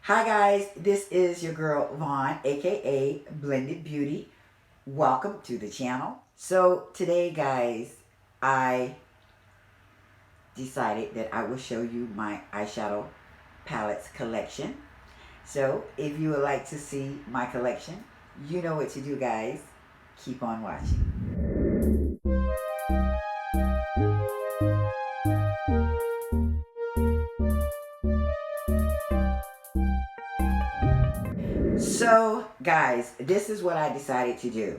Hi guys, this is your girl Vaughn, aka Blended Beauty. Welcome to the channel. So today guys, I decided that I will show you my eyeshadow palettes collection. So if you would like to see my collection, you know what to do guys. Keep on watching. So guys, this is what I decided to do.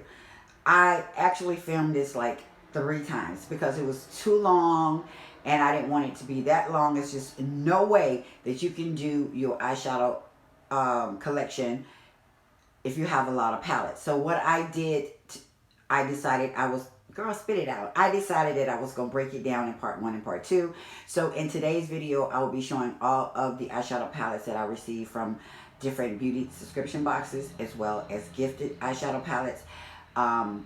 I actually filmed this like 3 times because it was too long and I didn't want it to be that long. It's just no way that you can do your eyeshadow collection if you have a lot of palettes. So what I did, I decided I was, girl, spit it out. I decided that I was going to break it down in part 1 and part 2. So in today's video, I will be showing all of the eyeshadow palettes that I received from different beauty subscription boxes, as well as gifted eyeshadow palettes,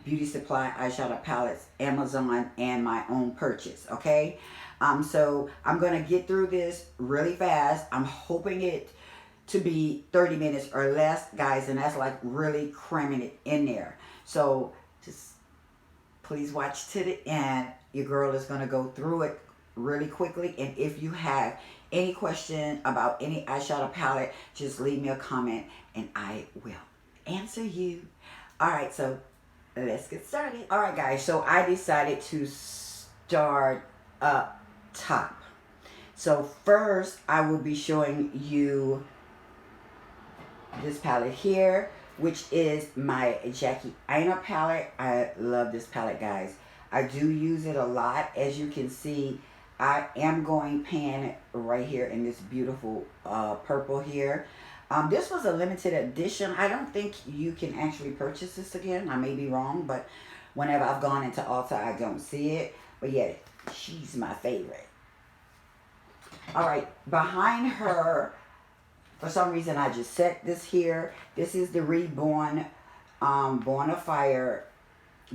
beauty supply eyeshadow palettes, Amazon, and my own purchase, okay? So I'm going to get through this really fast. I'm hoping it to be 30 minutes or less, guys, and that's like really cramming it in there. So just please watch to the end. Your girl is going to go through it really quickly, and if you have any question about any eyeshadow palette, just leave me a comment and I will answer you. Alright, so let's get started. Alright guys, so I decided to start up top. So first I will be showing you this palette here, which is my Jackie Aina palette. I love this palette guys. I do use it a lot. As you can see, I am going pan right here in this beautiful purple here. This was a limited edition. I don't think you can actually purchase this again. I may be wrong, but whenever I've gone into Ulta, I don't see it. But yeah, she's my favorite. Alright, behind her, for some reason I just set this here. This is the Reborn Born of Fire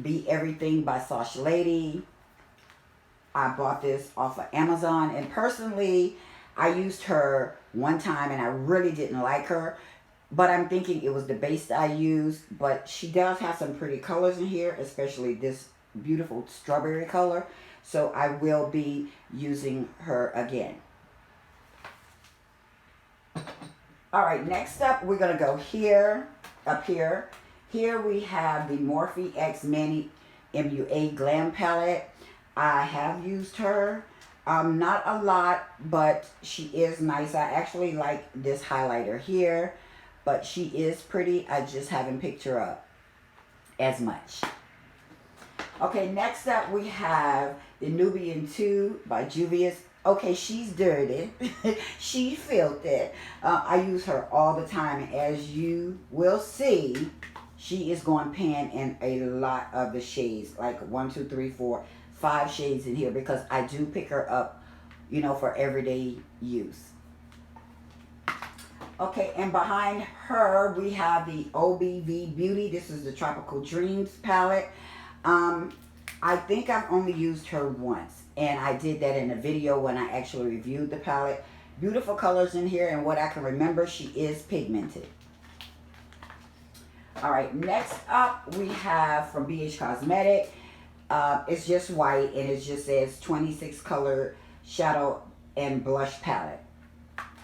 Be Everything by Sash Lady. I bought this off of Amazon, and personally I used her one time and I really didn't like her, but I'm thinking it was the base I used. But she does have some pretty colors in here, especially this beautiful strawberry color, so I will be using her again. Alright, next up we're going to go here, up here. Here we have the Morphe X Manny MUA Glam Palette. I have used her, not a lot, but she is nice. I actually like this highlighter here, but she is pretty. I just haven't picked her up as much. Okay, next up we have the Nubian 2 by Juvia's. Okay, she's dirty. She filthy. I use her all the time. As you will see, she is going pan in a lot of the shades, like 1, 2, 3, 4, 5 shades in here, because I do pick her up, you know, for everyday use. Okay, and behind her we have the OBV Beauty. This is the Tropical Dreams palette. I think I've only used her once, and I did that in a video when I actually reviewed the palette. Beautiful colors in here, and what I can remember, she is pigmented. Alright, next up we have from BH Cosmetic. It's just white, and it just says 26 color shadow and blush palette.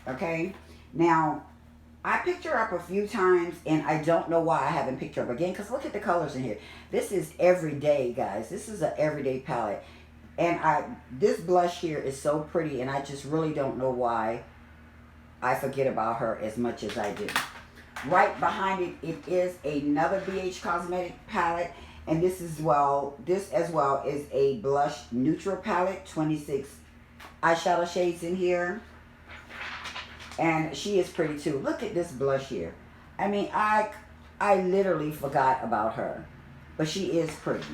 Okay, now I picked her up a few times, and I don't know why I haven't picked her up again, because look at the colors in here. This is everyday, guys. This is an everyday palette, and this blush here is so pretty, and I just really don't know why I forget about her as much as I do. Right behind it, it is another BH Cosmetic palette. And this as well is a blush neutral palette, 26 eyeshadow shades in here. And she is pretty too. Look at this blush here. I mean, I literally forgot about her. But she is pretty.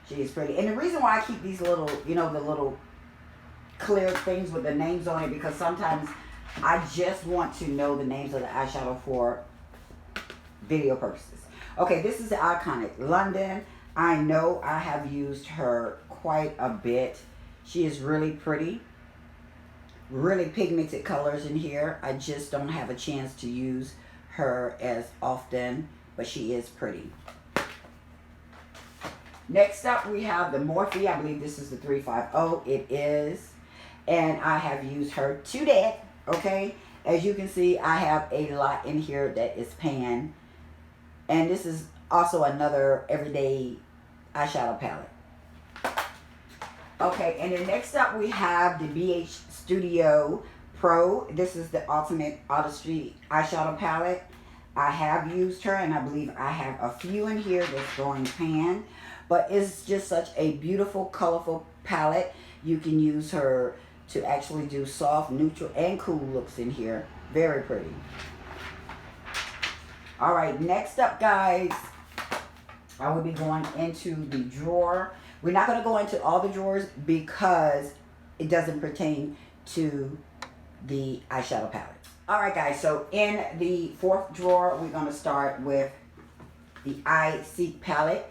She is pretty. And the reason why I keep these little, you know, the little clear things with the names on it, because sometimes I just want to know the names of the eyeshadow for video purposes. Okay, this is the Iconic London. I know I have used her quite a bit. She is really pretty. really pigmented colors in here. I just don't have a chance to use her as often, but she is pretty. Next up, we have the Morphe. I believe this is the 350. It is. And I have used her to death, okay? As you can see, I have a lot in here that is pan. And this is also another everyday eyeshadow palette. Okay, and then next up, we have the BH Studio Pro. This is the Ultimate Artistry Eyeshadow Palette. I have used her, and I believe I have a few in here that's going pan. But it's just such a beautiful, colorful palette. You can use her to actually do soft, neutral, and cool looks in here. Very pretty. All right, next up, guys, I will be going into the drawer. We're not going to go into all the drawers because it doesn't pertain to the eyeshadow palette. All right, guys, so in the fourth drawer, we're going to start with the Eye Seek palette.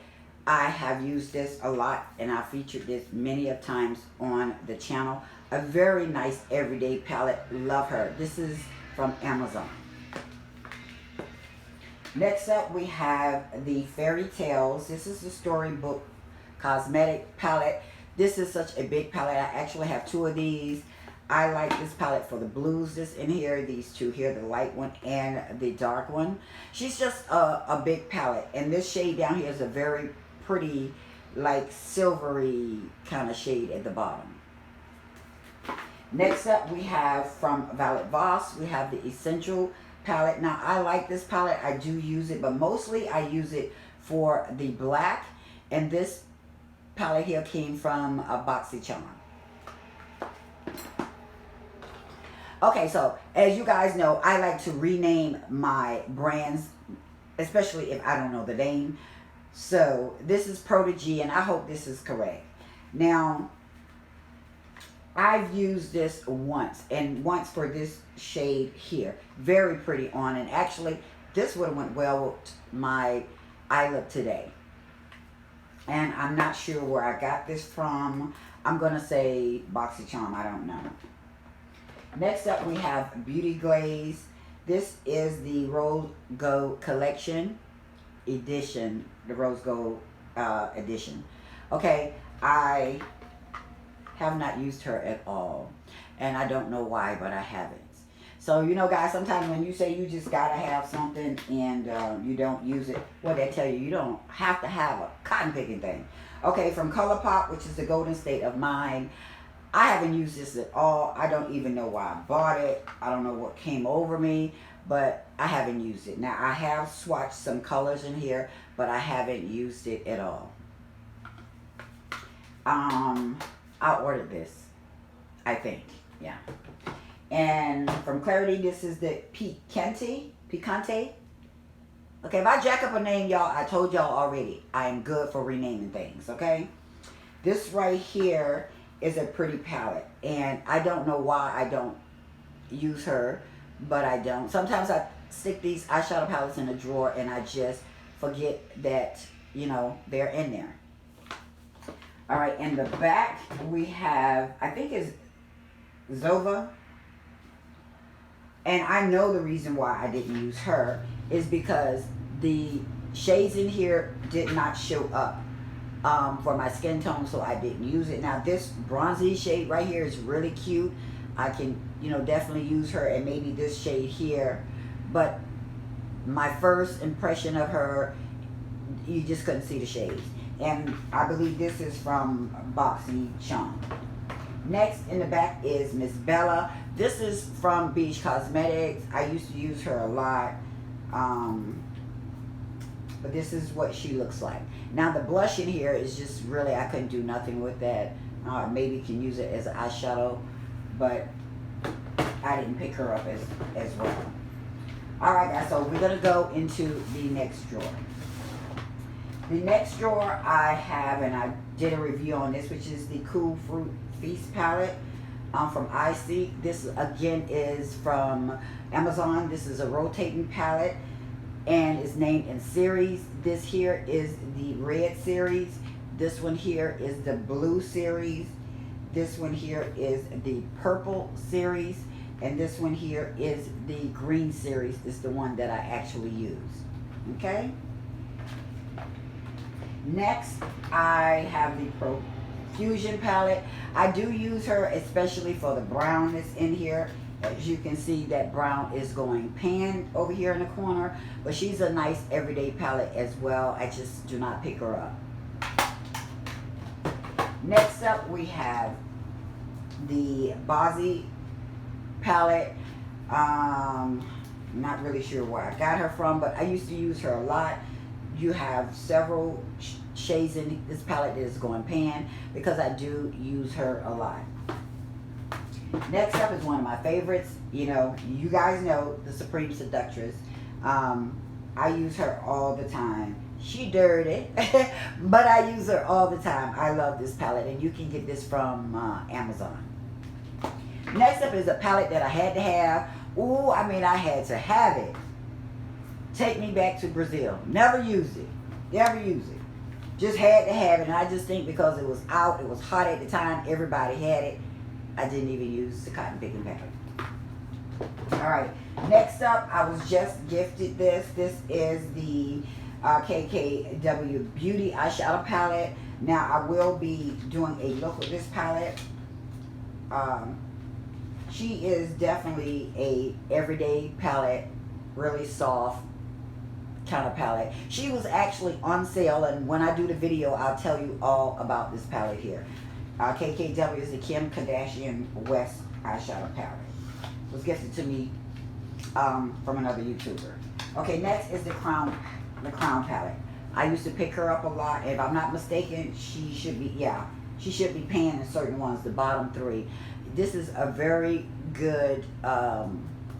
I have used this a lot, and I've featured this many of times on the channel. A very nice everyday palette. Love her. This is from Amazon. Next up, we have the Fairy Tales. This is the Storybook Cosmetic palette. This is such a big palette. I actually have two of these. I like this palette for the blues that's in here. These two here, the light one and the dark one. She's just a big palette. And this shade down here is a very pretty, like silvery kind of shade at the bottom. Next up, we have from Violet Voss, we have the Essential palette. Now, I like this palette. I do use it, but mostly I use it for the black. And this palette here came from a BoxyCharm. Okay, so as you guys know, I like to rename my brands, especially if I don't know the name. So this is Protégé, and I hope this is correct. Now, I've used this once, and once for this shade here. Very pretty on, and actually, this would have went well with my eye look today. And I'm not sure where I got this from. I'm going to say BoxyCharm, I don't know. Next up, we have Beauty Glaze. This is the Rose Gold Collection Edition, the Rose Gold Edition. Okay, I have not used her at all, and I don't know why, but I haven't. So, you know, guys, sometimes when you say you just gotta have something and you don't use it, well, they tell you don't have to have a cotton picking thing. Okay, from ColourPop, which is the Golden State of Mind, I haven't used this at all. I don't even know why I bought it. I don't know what came over me, but I haven't used it. Now, I have swatched some colors in here, but I haven't used it at all. I ordered this, I think, yeah. And from Clarity, this is the Picante. Okay, if I jack up a name, y'all, I told y'all already, I am good for renaming things, okay? This right here is a pretty palette, and I don't know why I don't use her, but I don't. Sometimes I stick these eyeshadow palettes in a drawer, and I just forget that, you know, they're in there. All right, in the back, we have, I think it's Zova. And I know the reason why I didn't use her is because the shades in here did not show up for my skin tone, so I didn't use it. Now, this bronzy shade right here is really cute. I can, you know, definitely use her, and maybe this shade here. But my first impression of her, you just couldn't see the shades. And I believe this is from BoxyCharm. Next in the back is Miss Bella. This is from Beach Cosmetics. I used to use her a lot. But this is what she looks like. Now the blush in here is just really, I couldn't do nothing with that. Maybe can use it as an eyeshadow, but I didn't pick her up as well. Alright guys, so we're going to go into the next drawer. The next drawer I have, and I did a review on this, which is the Cool Fruit Feast palette from Eyeshadow. This again is from Amazon. This is a rotating palette and is named in series. This here is the red series. This one here is the blue series. This one here is the purple series, and this one here is the green series. This is the one that I actually use. Okay. Next, I have the Profusion palette. I do use her especially for the brownness in here. As you can see, that brown is going pan over here in the corner, but she's a nice everyday palette as well. I just do not pick her up. Next up, we have the Bozzy palette. Not really sure where I got her from, but I used to use her a lot. You have several shades in this palette that is going pan because I do use her a lot. Next up is one of my favorites. You know, you guys know the Supreme Seductress. I use her all the time. She dirty, but I use her all the time. I love this palette, and you can get this from Amazon. Next up is a palette that I had to have. Ooh, I mean, I had to have it. Take Me Back to Brazil. Never used it. Never used it. Just had to have it, and I just think because it was out, it was hot at the time, everybody had it. I didn't even use the cotton picking palette. Alright, next up, I was just gifted this. This is the KKW Beauty eyeshadow palette. Now, I will be doing a look with this palette. She is definitely a everyday palette, really soft kind of palette. She was actually on sale, and when I do the video, I'll tell you all about this palette here. KKW is the Kim Kardashian West eyeshadow palette. It was gifted to me from another YouTuber. Okay, next is the Crown palette. I used to pick her up a lot. If I'm not mistaken, she should be, she should be paying in certain ones, the bottom three. This is a very good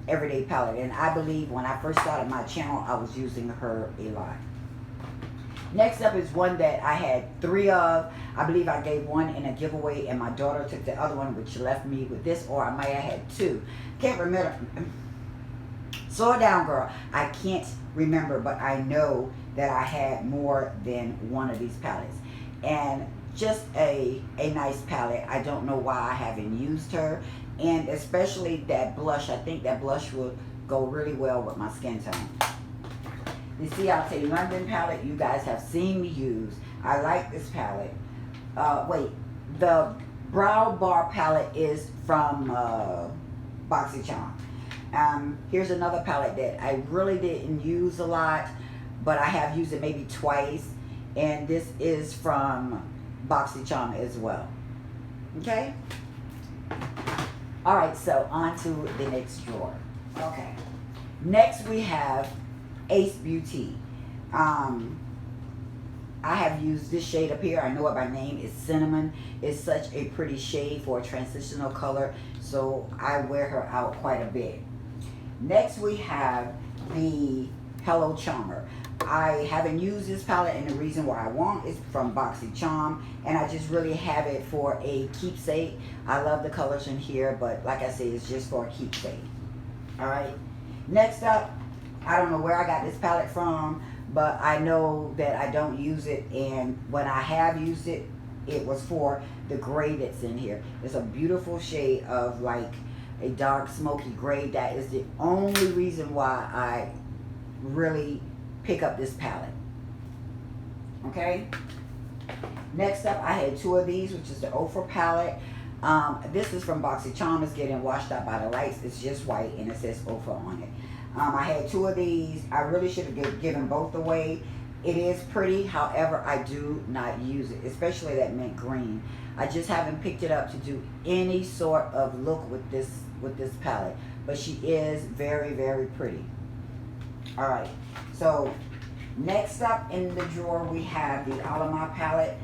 everyday palette, and I believe when I first started my channel, I was using her a lot. Next up is one that I had 3 of. I believe I gave one in a giveaway, and my daughter took the other one, which left me with this, or I might have had 2. Can't remember. Slow it down, girl. I can't remember, but I know that I had more than one of these palettes. And just a nice palette. I don't know why I haven't used her. And especially that blush. I think that blush will go really well with my skin tone. The Ciate London palette, you guys have seen me use. I like this palette. Wait, the Brow Bar palette is from BoxyCharm. Here's another palette that I really didn't use a lot, but I have used it maybe twice. And this is from BoxyCharm as well. Okay? Alright, so on to the next drawer. Okay. Next we have Ace Beauty. I have used this shade up here. I know it by name. It's Cinnamon. It's such a pretty shade for a transitional color, so I wear her out quite a bit. Next we have the Hello Charmer. I haven't used this palette, and the reason why I won't is from BoxyCharm, and I just really have it for a keepsake. I love the colors in here, but like I said, it's just for a keepsake. Alright. Next up, I don't know where I got this palette from, but I know that I don't use it, and when I have used it, it was for the gray that's in here. It's a beautiful shade of like a dark smoky gray. That is the only reason why I really pick up this palette. Okay. Next up, I had 2 of these, which is the Ofra palette. This is from BoxyCharm. It's getting washed out by the lights. It's just white, and it says Ofra on it. I had 2 of these. I really should have given both away. It is pretty, however, I do not use it, especially that mint green. I just haven't picked it up to do any sort of look with this palette. But she is very, very pretty. Alright, so next up in the drawer we have the Alamar palette.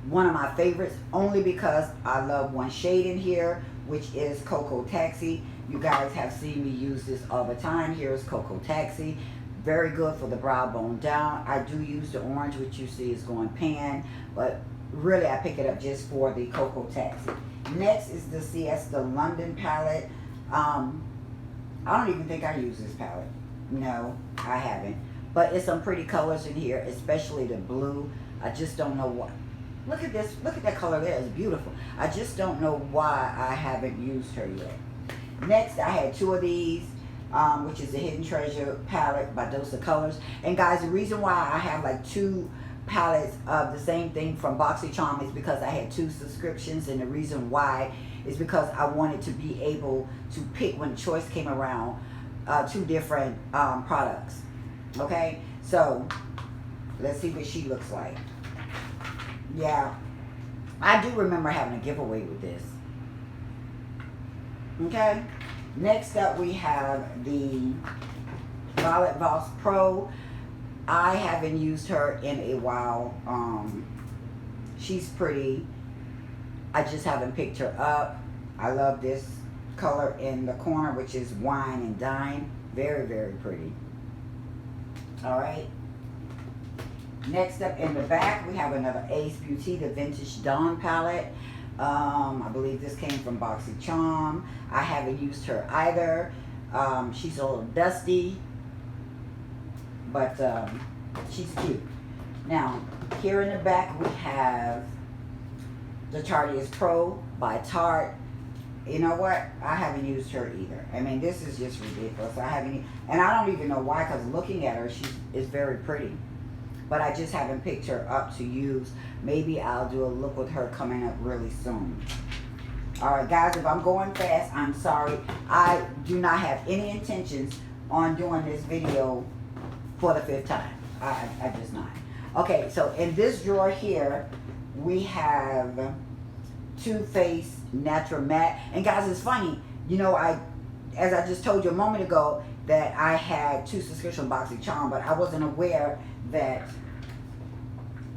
One of my favorites, only because I love one shade in here, which is Cocoa Taxi. You guys have seen me use this all the time. Here's Cocoa Taxi. Very good for the brow bone down. I do use the orange, which you see is going pan, but really I pick it up just for the Cocoa Taxi. Next is the Siesta London palette. I don't even think I use this palette. No, I haven't. But it's some pretty colors in here, especially the blue. I just don't know Look at this. Look at that color there. It's beautiful. I just don't know why I haven't used her yet. Next, I had two of these, which is the Hidden Treasure palette by Dose of Colors. And guys, the reason why I have like two palettes of the same thing from BoxyCharm is because I had two subscriptions, and the reason why is because I wanted to be able to pick, when choice came around, two different products. Okay, so let's see what she looks like. Yeah, I do remember having a giveaway with this. Okay, next up we have the Violet Voss Pro. I haven't used her in a while. She's pretty. I just haven't picked her up. I love this color in the corner, which is Wine and Dine. Very, very pretty. All right. Next up in the back, we have another Ace Beauty, the Vintage Dawn palette. I believe this came from BoxyCharm. I haven't used her either. She's a little dusty, but she's cute. Now, here in the back, we have the Tarteist Pro by Tarte. You know what? I haven't used her either. I mean, this is just ridiculous. I haven't, and I don't even know why, because looking at her, she is very pretty. But I just haven't picked her up to use. Maybe I'll do a look with her coming up really soon. Alright guys, if I'm going fast, I'm sorry. I do not have any intentions on doing this video for the 5th time. I just not. Okay, so in this drawer here, we have Too Faced Natural Matte. And guys, it's funny. You know, as I just told you a moment ago, that I had 2 subscription BoxyCharm, but I wasn't aware that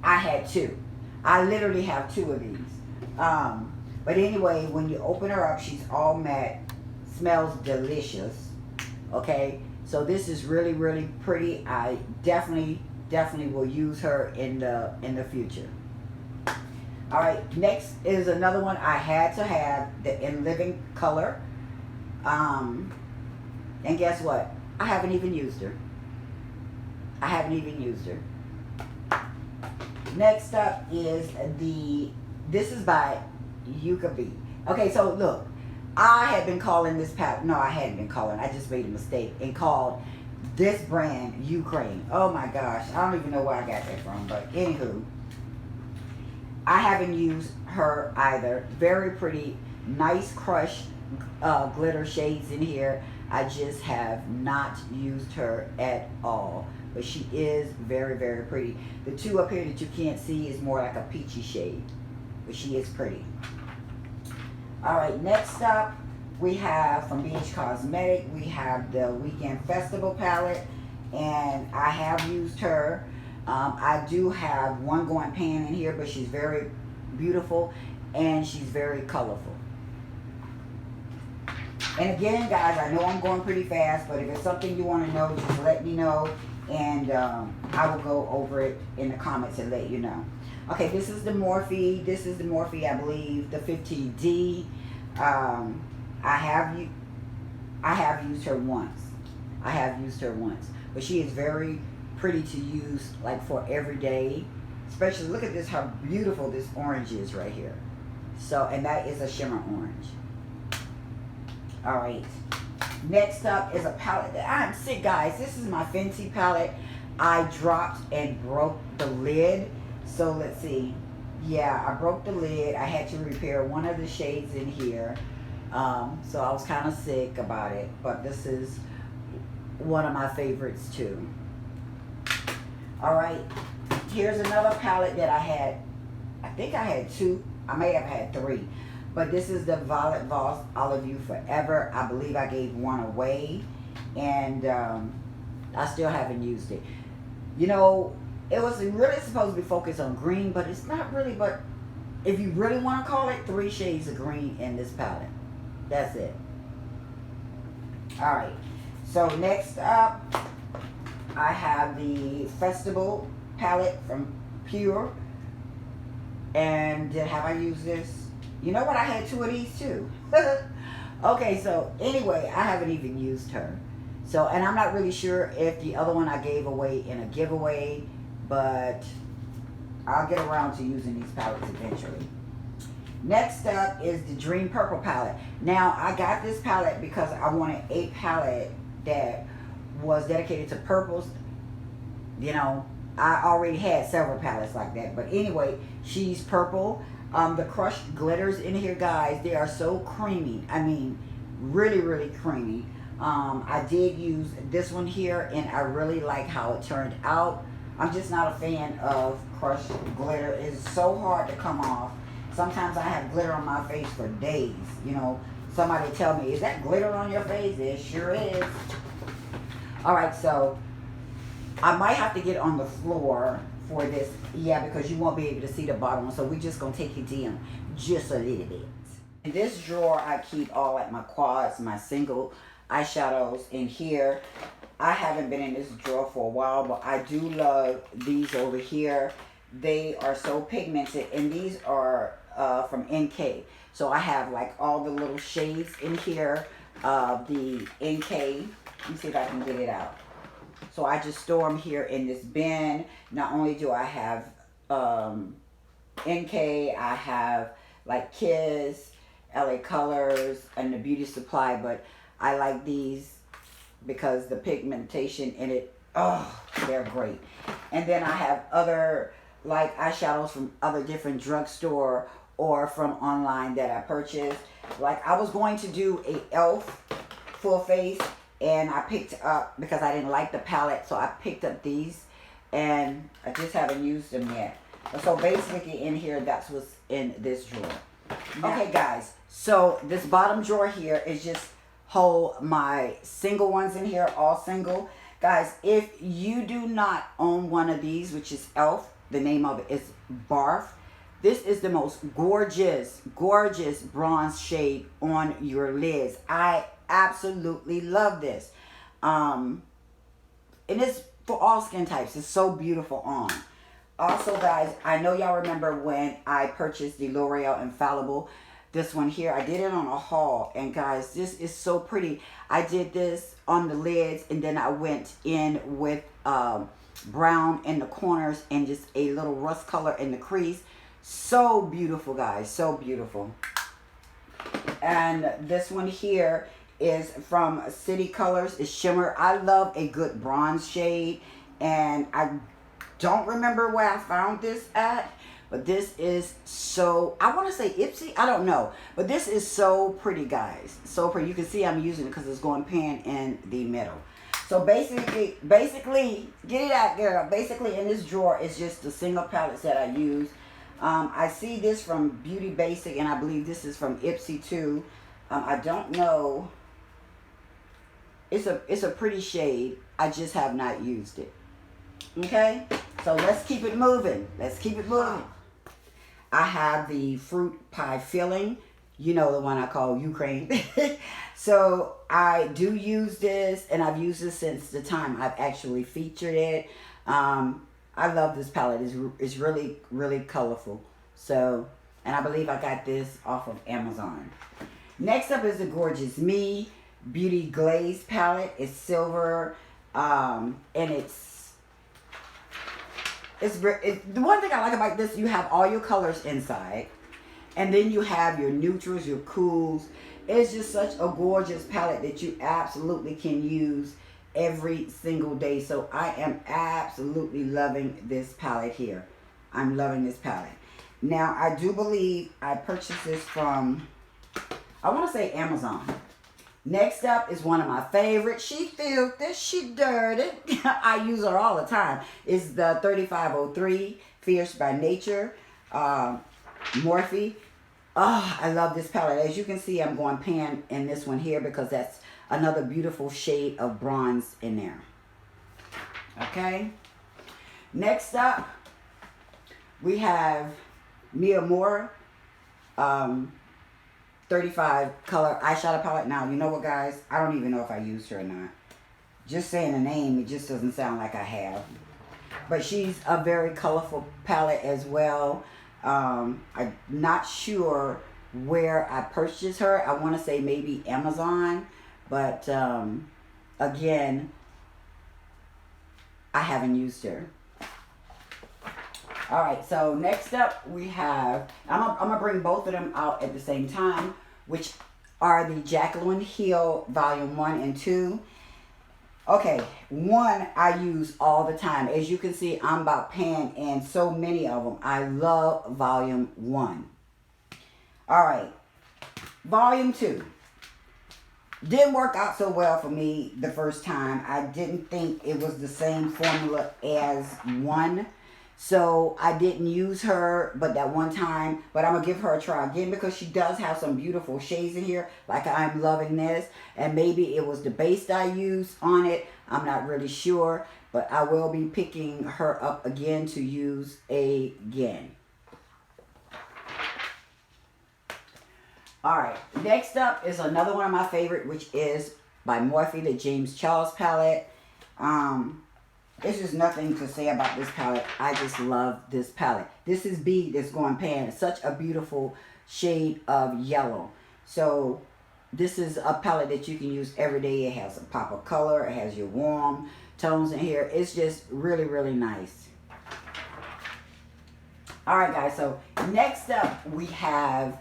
I had 2. I literally have 2 of these. But anyway, when you open her up, she's all matte. Smells delicious. Okay, so this is really, really pretty. I definitely will use her in the future. All right, next is another one I had to have, the In Living Color. And guess what? I haven't even used her. I haven't even used her. Next up is this is by Yuka. Okay, so look, I had been calling this palette, no, I hadn't been calling, I just made a mistake and called this brand Ukraine. Oh my gosh, I don't even know where I got that from, but anywho, I haven't used her either. Very pretty, nice crush glitter shades in here. I just have not used her at all. But she is very, very pretty. The 2 up here that you can't see is more like a peachy shade. But she is pretty. Alright, next up we have from BH Cosmetic, we have the Weekend Festival palette. And I have used her. I do have one going pan in here, but she's very beautiful and she's very colorful. And again, guys, I know I'm going pretty fast, but if it's something you want to know, just let me know, and I will go over it in the comments and let you know. Okay, this is the Morphe. This is the Morphe, I believe, the 15D. I have used her once. I have used her once, but she is very pretty to use, like for every day. Especially, look at this, how beautiful this orange is right here. So, and that is a shimmer orange. Alright, next up is a palette that I'm sick, guys. This is my Fenty palette. I dropped and broke the lid. So let's see. Yeah, I broke the lid. I had to repair one of the shades in here. So I was kind of sick about it. But this is one of my favorites too. Alright, here's another palette that I had. I think I had 2. I may have had 3. But this is the Violet Voss Olive You Forever. I believe I gave one away. And I still haven't used it. You know, it was really supposed to be focused on green, but it's not really. But if you really want to call it, 3 shades of green in this palette. That's it. Alright. So next up, I have the Festival palette from Pure. And have I used this? You know what? I had 2 of these too. Okay, so anyway, I haven't even used her. So, and I'm not really sure if the other one I gave away in a giveaway, but I'll get around to using these palettes eventually. Next up is the Dream Purple palette. Now, I got this palette because I wanted a palette that was dedicated to purples. You know, I already had several palettes like that. But anyway, she's purple. The crushed glitters in here, guys, they are so creamy. I mean, really, really creamy. I did use this one here, and I really like how it turned out. I'm just not a fan of crushed glitter. It's so hard to come off. Sometimes I have glitter on my face for days. You know, somebody tell me, is that glitter on your face? It sure is. Alright, so I might have to get on the floor for this. Yeah, because you won't be able to see the bottom. So we're just going to take it down just a little bit. In this drawer, I keep all like my quads, my single eyeshadows in here. I haven't been in this drawer for a while, but I do love these over here. They are so pigmented, and these are from NK. So I have like all the little shades in here of the NK. Let me see if I can get it out. So I just store them here in this bin. Not only do I have NK, I have like Kiss, LA Colors, and the Beauty Supply, but I like these because the pigmentation in it, oh, they're great. And then I have other like eyeshadows from other different drugstore or from online that I purchased. Like I was going to do a e.l.f. full face, and I picked up, because I didn't like the palette, so I picked up these, and I just haven't used them yet. So basically in here, that's what's in this drawer. Okay guys, so this bottom drawer here is just hold my single ones in here, all single. Guys, if you do not own one of these, which is e.l.f., the name of it is Barf. This is the most gorgeous, gorgeous bronze shade on your lids. I absolutely love this. And it's for all skin types. It's so beautiful on. Also, guys, I know y'all remember when I purchased the L'Oreal Infallible. This one here, I did it on a haul, and guys, this is so pretty. I did this on the lids, and then I went in with brown in the corners and just a little rust color in the crease. So beautiful, guys, so beautiful. And this one here is from City Colors. It's shimmer. I love a good bronze shade, and I don't remember where I found this at, but this is so, I want to say Ipsy, I don't know, but this is so pretty, guys. So pretty. You can see I'm using it because it's going pan in the middle. So basically, get it out, girl. Basically in this drawer is just the single palettes that I use. I see this from Beauty Basic, and I believe this is from Ipsy too. I don't know. It's a pretty shade. I just have not used it. Okay, so let's keep it moving. Let's keep it moving. I have the fruit pie filling. You know, the one I call Ukraine. So I do use this, and I've used this since the time I've actually featured it. I love this palette. It's really, really colorful. So, and I believe I got this off of Amazon. Next up is the Gorgeous Me Beauty Glaze palette. It's silver, and it's the one thing I like about this, you have all your colors inside, and then you have your neutrals, your cools. It's just such a gorgeous palette that you absolutely can use every single day. So I am absolutely loving this palette here. I'm loving this palette. Now, I do believe I purchased this from, I want to say Amazon. Next up is one of my favorites. She filthy, she dirty. I use her all the time. It's the 3503 Fierce by Nature Morphe. Oh, I love this palette. As you can see, I'm going pan in this one here because that's another beautiful shade of bronze in there. Okay. Next up, we have Mia Moore 35 color eyeshadow palette. Now, you know what, guys? I don't even know if I used her or not. Just saying the name, it just doesn't sound like I have. But she's a very colorful palette as well. I'm not sure where I purchased her. I want to say maybe Amazon. But, again, I haven't used her. All right, so next up we have, I'm gonna bring both of them out at the same time, which are the Jaclyn Hill Volume 1 and 2. Okay, 1 I use all the time. As you can see, I'm about paying in so many of them. I love Volume 1. All right, Volume 2. Didn't work out so well for me the first time. I didn't think it was the same formula as 1. So I didn't use her but that one time. But I'm going to give her a try again because she does have some beautiful shades in here. Like I'm loving this. And maybe it was the base I used on it. I'm not really sure. But I will be picking her up again to use again. Alright, next up is another one of my favorite, which is by Morphe, the James Charles palette. There's just nothing to say about this palette. I just love this palette. This is B that's going pan. It's such a beautiful shade of yellow. So this is a palette that you can use every day. It has a pop of color. It has your warm tones in here. It's just really, really nice. Alright guys, so next up we have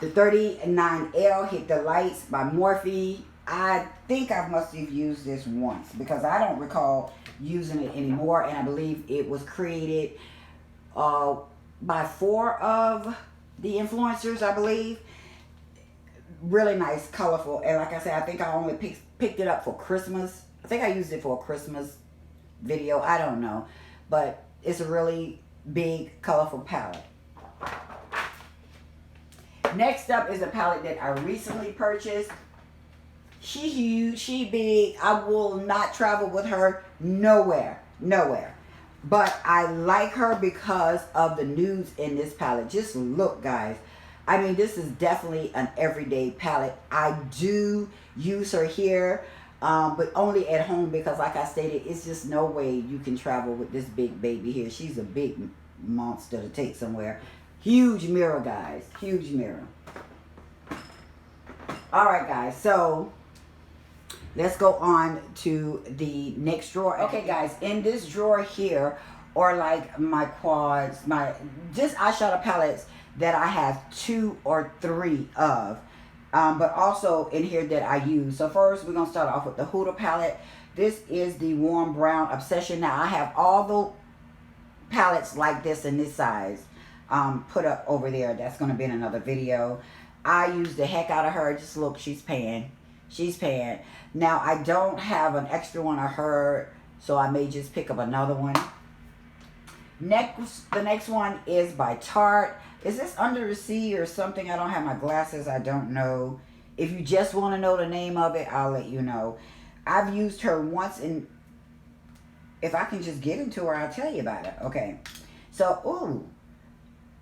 the 39L Hit the Lights by Morphe. I think I must have used this once because I don't recall using it anymore, and I believe it was created by 4 of the influencers, I believe. Really nice, colorful, and like I said, I think I only picked it up for Christmas. I think I used it for a Christmas video, I don't know, but it's a really big, colorful palette. Next up is a palette that I recently purchased. She huge, she big. I will not travel with her nowhere. But I like her because of the nudes in this palette. Just look, guys. I mean, this is definitely an everyday palette. I do use her here, but only at home because, like I stated, it's just no way you can travel with this big baby here. She's a big monster to take somewhere. Huge mirror, guys. Huge mirror. Alright, guys. So, let's go on to the next drawer. Okay, guys. In this drawer here are like my quads, my just eyeshadow palettes that I have 2 or 3 of. But also in here that I use. So, first, we're going to start off with the Huda palette. This is the Warm Brown Obsession. Now, I have all the palettes like this in this size. Put up over there. That's going to be in another video. I use the heck out of her. Just look, she's paying. She's paying. Now, I don't have an extra one of her, so I may just pick up another one. The next one is by Tarte. Is this Under the Sea or something? I don't have my glasses. I don't know. If you just want to know the name of it, I'll let you know. I've used her once, and if I can just get into her, I'll tell you about it. Okay. So, ooh.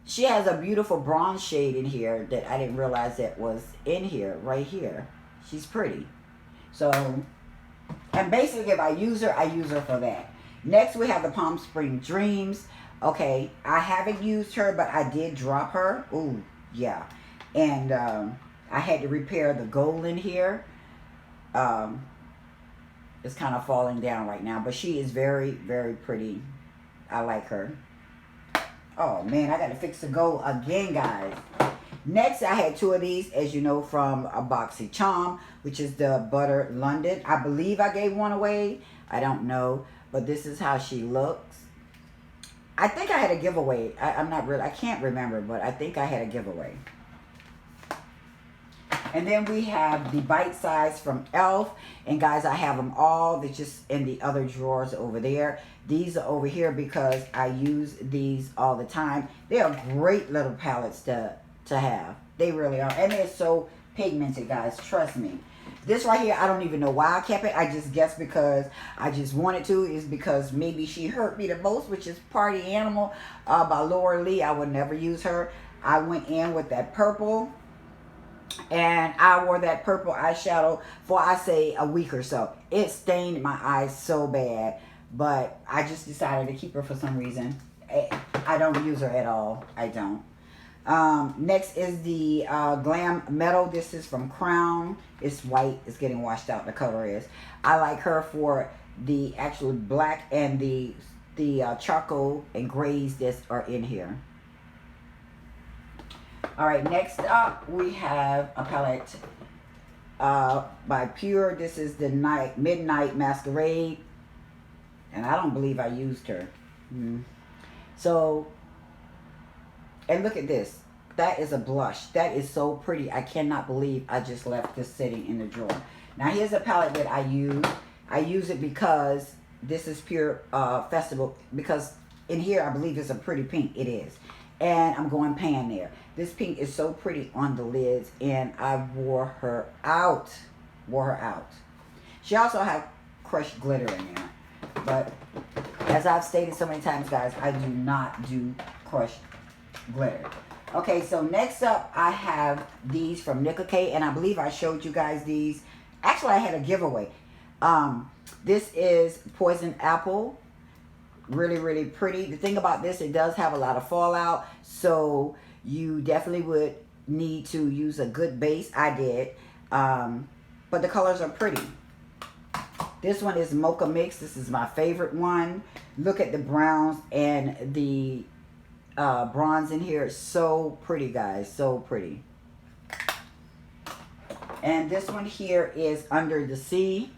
She has a beautiful bronze shade in here that I didn't realize that was in here, right here. She's pretty. So, and basically if I use her for that. Next we have the Palm Spring Dreams. Okay, I haven't used her, but I did drop her. Ooh, yeah. And I had to repair the gold in here. It's kind of falling down right now, but she is very, very pretty. I like her. Oh, man, I got to fix the gold again, guys. Next, I had 2 of these, as you know, from a Boxy Charm, which is the Butter London. I believe I gave one away. I don't know, but this is how she looks. I think I had a giveaway. I'm not really, I can't remember, but I think I had a giveaway. And then we have the Bite Size from e.l.f. And guys, I have them all. They're just in the other drawers over there. These are over here because I use these all the time. They are great little palettes to have. They really are. And they're so pigmented, guys. Trust me. This right here, I don't even know why I kept it. I just guess because I just wanted to. Is because maybe she hurt me the most, which is Party Animal by Laura Lee. I would never use her. I went in with that purple. And I wore that purple eyeshadow for, I say, a week or so. It stained my eyes so bad. But I just decided to keep her for some reason. I don't use her at all. I don't. Next is the Glam Metal. This is from Crown. It's white. It's getting washed out. The color is. I like her for the actual black and the the charcoal and grays that are in here. All right, next up we have a palette by Pure. This is the Midnight Masquerade, and I don't believe I used her. So, and look at this. That is a blush. That is so pretty. I cannot believe I just left this sitting in the drawer. Now here's a palette that I use. I use it because this is Pure Festival, because in here I believe it's a pretty pink. It is. And I'm going pan there. This pink is so pretty on the lids, and I wore her out. She also have crushed glitter in there. But as I've stated so many times, guys, I do not do crushed glitter. Okay, so next up I have these from Nicka K, and I believe I showed you guys these. Actually, I had a giveaway. This is Poison Apple. Really, really pretty. The thing about this, it does have a lot of fallout, so you definitely would need to use a good base. I did, but the colors are pretty. This one is Mocha Mix. This is my favorite one. Look at the browns and the bronze in here. So pretty, guys, so pretty. And this one here is Under the Sea.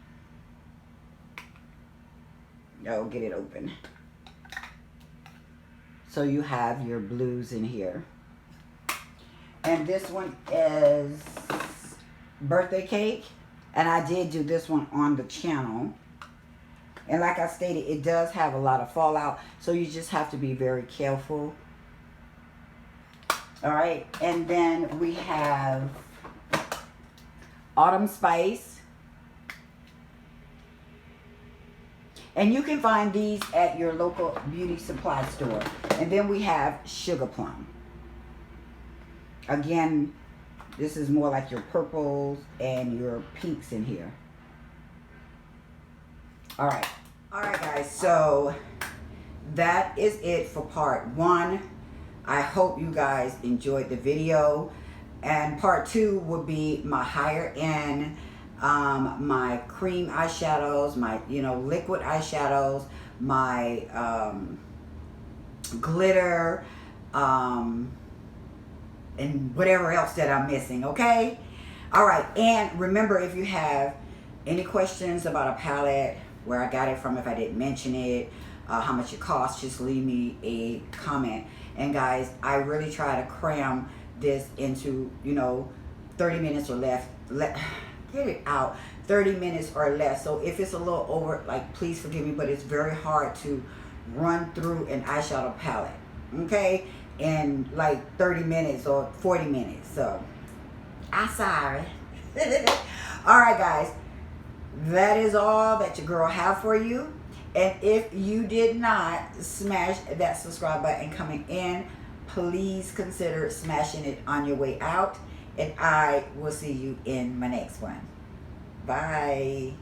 Oh, get it open. So you have your blues in here. And this one is Birthday Cake. And I did do this one on the channel. And like I stated, it does have a lot of fallout. So you just have to be very careful. Alright. And then we have Autumn Spice. And you can find these at your local beauty supply store. And then we have Sugar Plum. Again, this is more like your purples and your pinks in here. Alright. Alright, guys. So, that is it for part 1. I hope you guys enjoyed the video. And part 2 would be my higher end, my cream eyeshadows, my liquid eyeshadows, my glitter, and whatever else that I'm missing. Okay, all right. And remember, if you have any questions about a palette, where I got it from, if I didn't mention it, how much it costs, just leave me a comment. And guys, I really try to cram this into 30 minutes or less. Get it out, 30 minutes or less. So if it's a little over, like, please forgive me, but it's very hard to run through an eyeshadow palette, okay, in like 30 minutes or 40 minutes. So I'm sorry. All right, guys, that is all that your girl have for you. And if you did not smash that subscribe button coming in, please consider smashing it on your way out. And I will see you in my next one. Bye.